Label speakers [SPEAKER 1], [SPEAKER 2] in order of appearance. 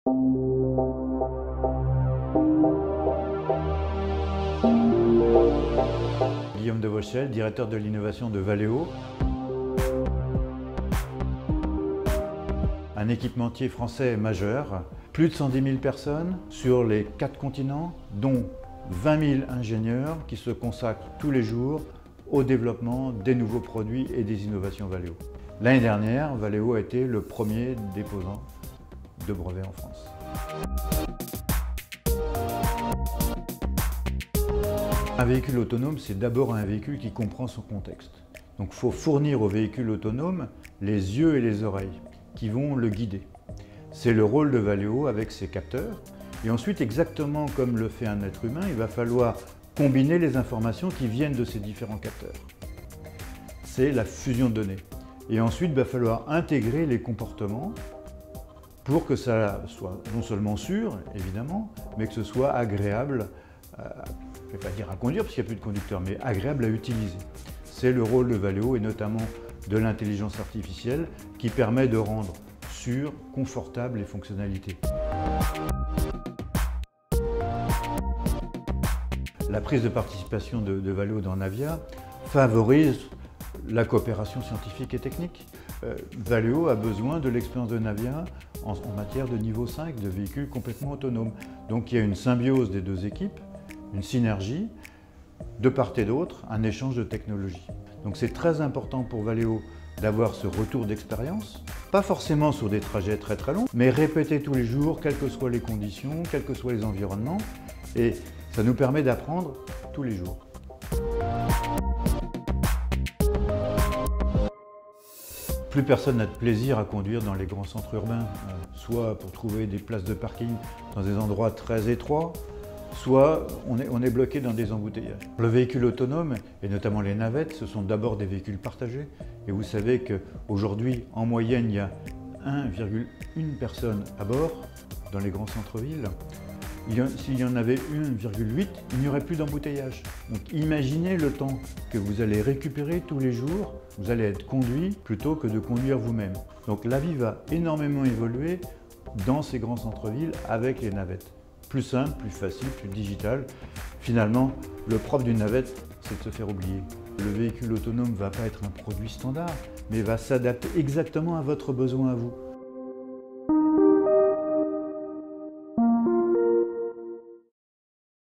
[SPEAKER 1] Guillaume de Vauchel, directeur de l'innovation de Valeo. Un équipementier français majeur, plus de 110 000 personnes sur les 4 continents, dont 20 000 ingénieurs qui se consacrent tous les jours au développement des nouveaux produits et des innovations Valeo. L'année dernière, Valeo a été le premier déposant de brevets en France. Un véhicule autonome, c'est d'abord un véhicule qui comprend son contexte. Donc il faut fournir au véhicule autonome les yeux et les oreilles qui vont le guider. C'est le rôle de Valeo avec ses capteurs. Et ensuite, exactement comme le fait un être humain, il va falloir combiner les informations qui viennent de ces différents capteurs. C'est la fusion de données. Et ensuite, il va falloir intégrer les comportements pour que ça soit non seulement sûr, évidemment, mais que ce soit agréable, je ne vais pas dire à conduire parce qu'il n'y a plus de conducteur, mais agréable à utiliser. C'est le rôle de Valeo et notamment de l'intelligence artificielle qui permet de rendre sûr, confortable les fonctionnalités. La prise de participation de Valeo dans Navia favorise la coopération scientifique et technique. Valeo a besoin de l'expérience de Navia en matière de niveau 5, de véhicules complètement autonomes. Donc il y a une symbiose des deux équipes, une synergie, de part et d'autre, un échange de technologies. Donc c'est très important pour Valeo d'avoir ce retour d'expérience, pas forcément sur des trajets très longs, mais répéter tous les jours, quelles que soient les conditions, quels que soient les environnements, et ça nous permet d'apprendre tous les jours. Plus personne n'a de plaisir à conduire dans les grands centres urbains, soit pour trouver des places de parking dans des endroits très étroits, soit on est bloqué dans des embouteillages. Le véhicule autonome, et notamment les navettes, ce sont d'abord des véhicules partagés. Et vous savez qu'aujourd'hui, en moyenne, il y a 1,1 personne à bord dans les grands centres-villes. S'il y en avait 1,8, il n'y aurait plus d'embouteillage. Donc imaginez le temps que vous allez récupérer tous les jours, vous allez être conduit plutôt que de conduire vous-même. Donc la vie va énormément évoluer dans ces grands centres-villes avec les navettes. Plus simple, plus facile, plus digital. Finalement, le propre d'une navette, c'est de se faire oublier. Le véhicule autonome ne va pas être un produit standard, mais va s'adapter exactement à votre besoin à vous.